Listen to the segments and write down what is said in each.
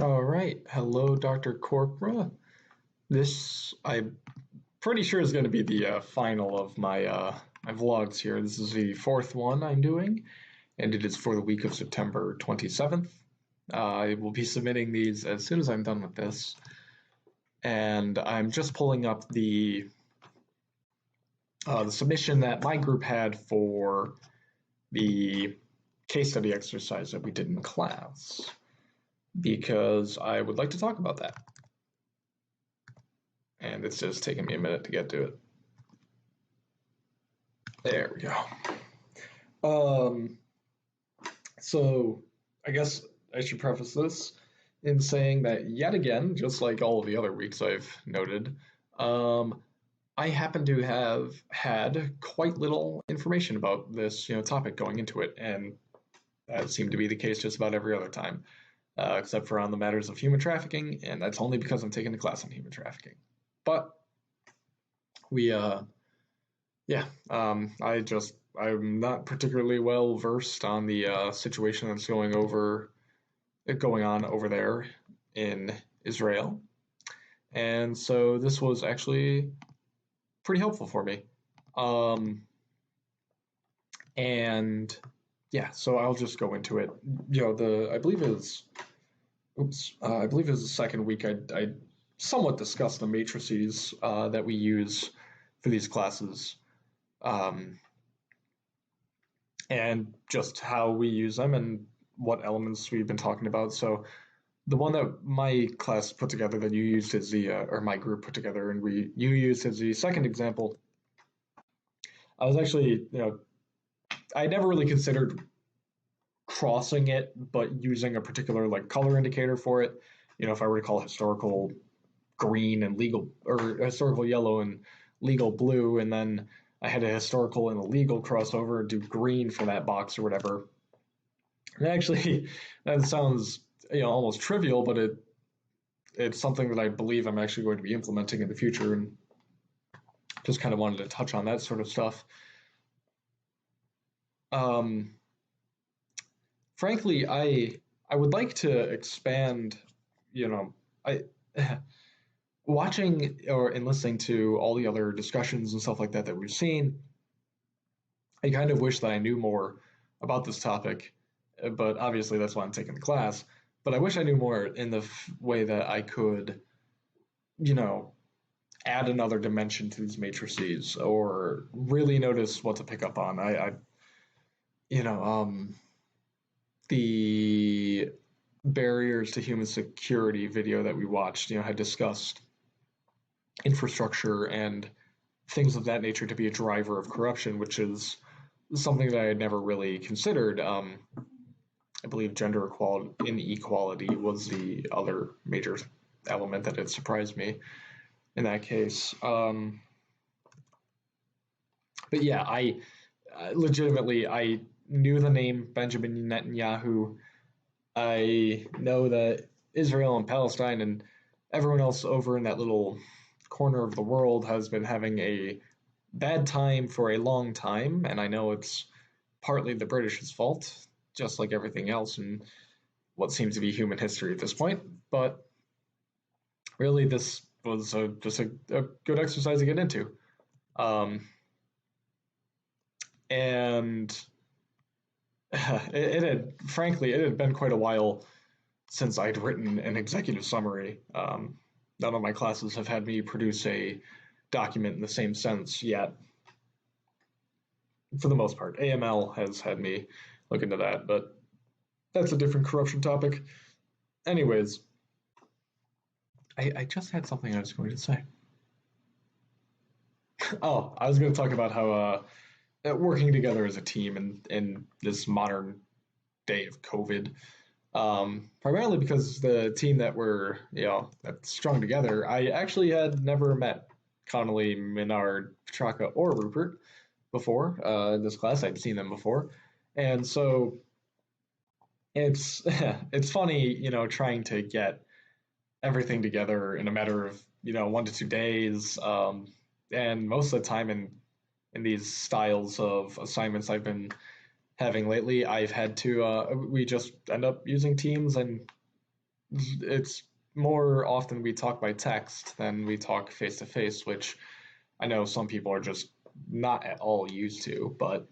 All right. Hello, Dr. Corpora. This, I'm pretty sure, is going to be the final of my vlogs here. This is the fourth one I'm doing, and it is for the week of September 27th. I will be submitting these as soon as I'm done with this, and I'm just pulling up the submission that my group had for the case study exercise that we did in class, because I would like to talk about that. And it's just taking me a minute to get to it. There we go. So I guess I should preface this in saying that yet again, just like all of the other weeks I've noted, I happen to have had quite little information about this, topic going into it, and that seemed to be the case just about every other time, except for on the matters of human trafficking, and that's only because I'm taking a class on human trafficking. But we, yeah, I'm not particularly well versed on the situation that's going on over there in Israel, and so this was actually pretty helpful for me. Um, and yeah, so I'll just go into it. I believe I believe it was the second week I somewhat discussed the matrices that we use for these classes, um, and just how we use them and what elements we've been talking about. So the one that my class put together that you used as or my group put together and you used as the second example, I was actually, I never really considered crossing it, but using a particular like color indicator for it. If I were to call historical green and legal, or historical yellow and legal blue, and then I had a historical and a legal crossover and do green for that box or whatever. And actually, that sounds almost trivial, but it's something that I believe I'm actually going to be implementing in the future, and just kind of wanted to touch on that sort of stuff. Frankly, I would like to expand. I watching or and listening to all the other discussions and stuff like that we've seen. I kind of wish that I knew more about this topic, but obviously that's why I'm taking the class. But I wish I knew more in the way that I could, you know, add another dimension to these matrices or really notice what to pick up on. You know, the barriers to human security video that we watched, had discussed infrastructure and things of that nature to be a driver of corruption, which is something that I had never really considered. I believe gender inequality was the other major element that had surprised me in that case. But yeah, I legitimately I knew the name Benjamin Netanyahu. I know that Israel and Palestine and everyone else over in that little corner of the world has been having a bad time for a long time, and I know it's partly the British's fault, just like everything else in what seems to be human history at this point. But really, this was just a good exercise to get into. And it had been quite a while since I'd written an executive summary. None of my classes have had me produce a document in the same sense yet. For the most part, AML has had me look into that, but that's a different corruption topic. Anyways, I just had something I was going to say. Oh, I was going to talk about how working together as a team in this modern day of COVID, primarily because the team that we're, that's strung together, I actually had never met Connolly, Minard, Petraka, or Rupert before in this class. I'd seen them before. And so it's it's funny, trying to get everything together in a matter of, 1 to 2 days. And most of the time in these styles of assignments I've been having lately, I've had to we just end up using Teams and it's more often we talk by text than we talk face to face, which I know some people are just not at all used to, but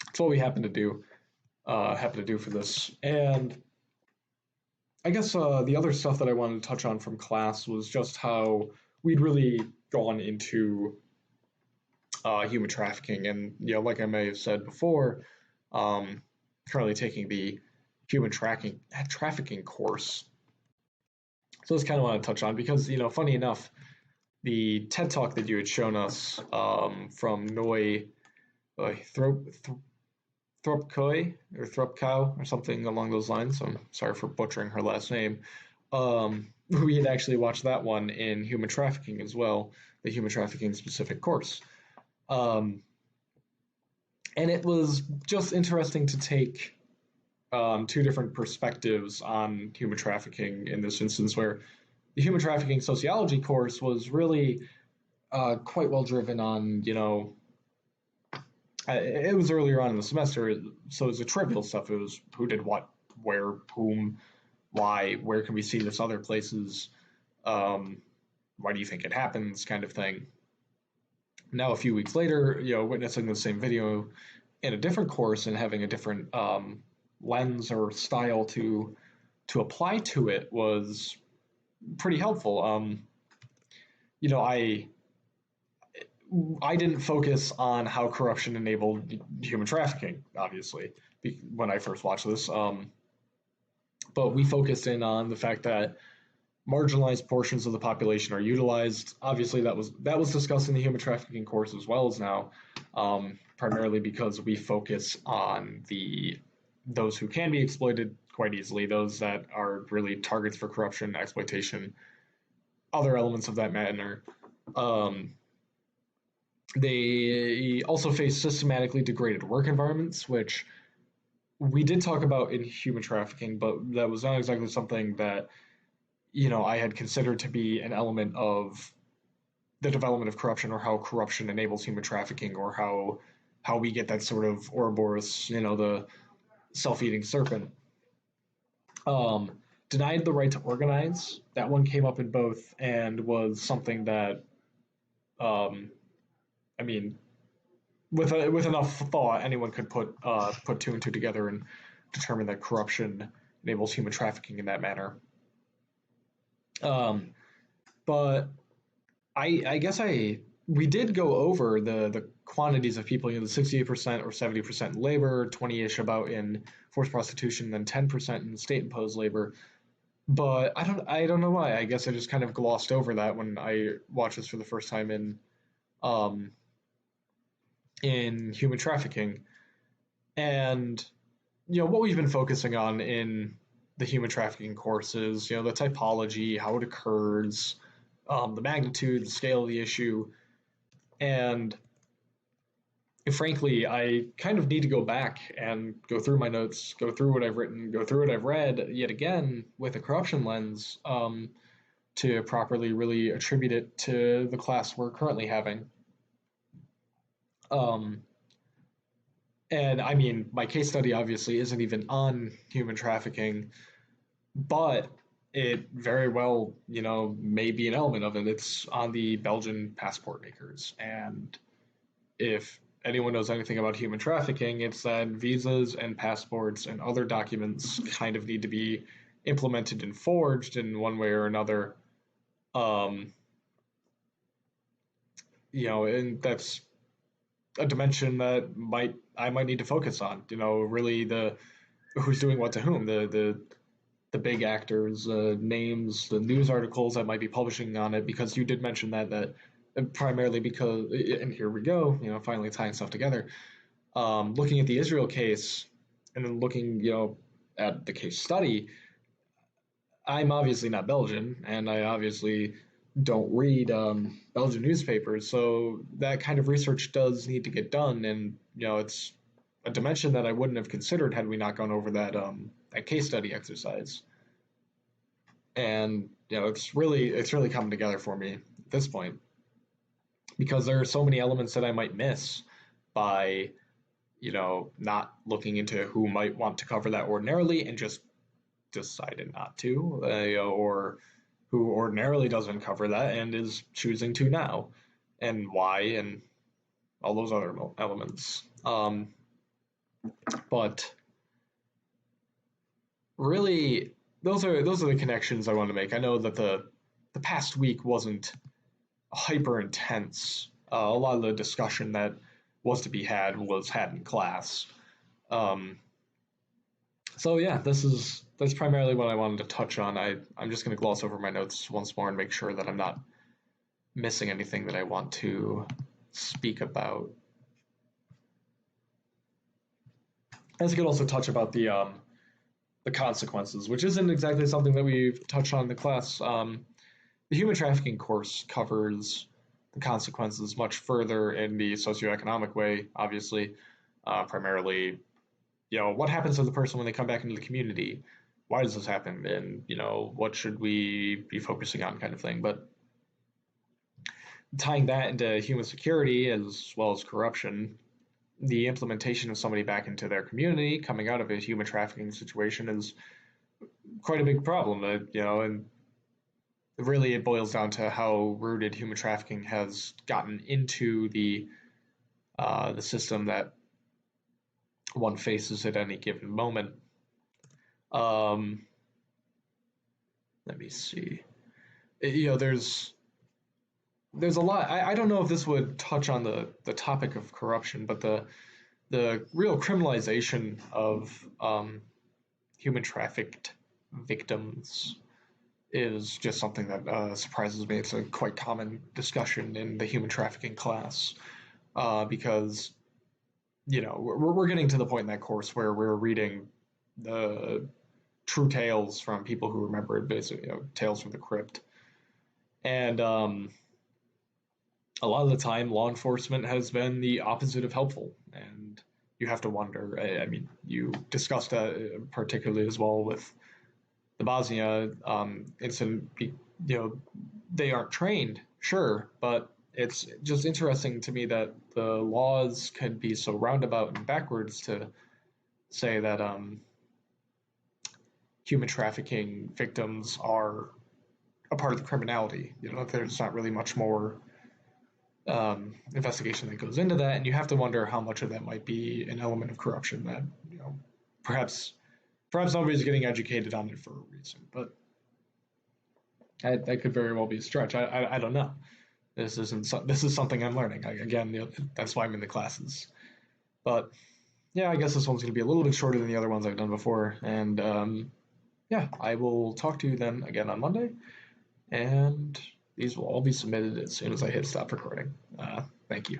it's what we happen to do for this. And I guess the other stuff that I wanted to touch on from class was just how we'd really gone into human trafficking, and like I may have said before, um, currently taking the human trafficking course. So that's kind of want to touch on because funny enough, the TED talk that you had shown us from Noi Thrupkoi or Thrupkow or something along those lines. I'm sorry for butchering her last name. We had actually watched that one in human trafficking as well, the human trafficking specific course. Um, and it was just interesting to take two different perspectives on human trafficking in this instance, where the human trafficking sociology course was really quite well driven on, it was earlier on in the semester, so it was the trivial stuff. It was who did what, where, whom, why, where can we see this other places, um, why do you think it happens, kind of thing. Now, a few weeks later, witnessing the same video in a different course and having a different lens or style to apply to it was pretty helpful. You know, I didn't focus on how corruption enabled human trafficking, obviously, when I first watched this. But we focused in on the fact that marginalized portions of the population are utilized. Obviously, that was discussed in the human trafficking course as well as now, primarily because we focus on those who can be exploited quite easily, those that are really targets for corruption, exploitation, other elements of that matter. Um, they also face systematically degraded work environments, which we did talk about in human trafficking, but that was not exactly something that I had considered to be an element of the development of corruption, or how corruption enables human trafficking, or how we get that sort of Ouroboros, the self-eating serpent. Um, Denied the right to organize. That one came up in both and was something that, um, I mean, with enough thought, anyone could put two and two together and determine that corruption enables human trafficking in that manner. Um, but I guess we did go over the quantities of people, the 68% or 70% in labor, 20-ish about in forced prostitution, then 10% in state imposed labor. But I don't know why. I guess I just kind of glossed over that when I watched this for the first time um in human trafficking. And what we've been focusing on in the human trafficking courses, the typology, how it occurs, the magnitude, the scale of the issue, and frankly, I kind of need to go back and go through my notes, go through what I've written, go through what I've read yet again with a corruption lens, to properly really attribute it to the class we're currently having. Um, and I mean, my case study obviously isn't even on human trafficking, but it very well, may be an element of it. It's on the Belgian passport makers. And if anyone knows anything about human trafficking, it's that visas and passports and other documents kind of need to be implemented and forged in one way or another. Um, and that's a dimension that I might need to focus on. Really the who's doing what to whom, the big actors, names, the news articles that might be publishing on it, because you did mention that primarily because, and here we go, finally tying stuff together. Looking at the Israel case, and then looking, at the case study, I'm obviously not Belgian, and I obviously don't read Belgian newspapers, so that kind of research does need to get done, and it's a dimension that I wouldn't have considered had we not gone over that case study exercise. And it's really coming together for me at this point, because there are so many elements that I might miss by not looking into who might want to cover that ordinarily and just decided not to, or who ordinarily doesn't cover that and is choosing to now, and why, and all those other elements. But really, those are the connections I want to make. I know that the past week wasn't hyper intense. A lot of the discussion that was to be had was had in class. Um, so yeah, that's primarily what I wanted to touch on. I'm just going to gloss over my notes once more and make sure that I'm not missing anything that I want to speak about. As I could also touch about the consequences, which isn't exactly something that we've touched on in the class. The human trafficking course covers the consequences much further in the socioeconomic way, obviously, primarily, what happens to the person when they come back into the community? Why does this happen? And, what should we be focusing on, kind of thing. But tying that into human security as well as corruption, the implementation of somebody back into their community coming out of a human trafficking situation is quite a big problem, and really it boils down to how rooted human trafficking has gotten into the system that one faces at any given moment. Um, Let me see. There's a lot. I don't know if this would touch on the topic of corruption, but the real criminalization of human trafficked victims is just something that surprises me. It's a quite common discussion in the human trafficking class because we're getting to the point in that course where we're reading the true tales from people who remember it, basically, tales from the crypt, and a lot of the time, law enforcement has been the opposite of helpful, and you have to wonder. I mean, you discussed that particularly as well with the Bosnia incident. They aren't trained, sure, but it's just interesting to me that the laws can be so roundabout and backwards to say that human trafficking victims are a part of the criminality. There's not really much more investigation that goes into that, and you have to wonder how much of that might be an element of corruption that perhaps nobody's getting educated on it for a reason, but that could very well be a stretch. I don't know. This is something I'm learning. Again, that's why I'm in the classes. But yeah, I guess this one's going to be a little bit shorter than the other ones I've done before, and yeah, I will talk to you then again on Monday, and these will all be submitted as soon as I hit stop recording. Thank you.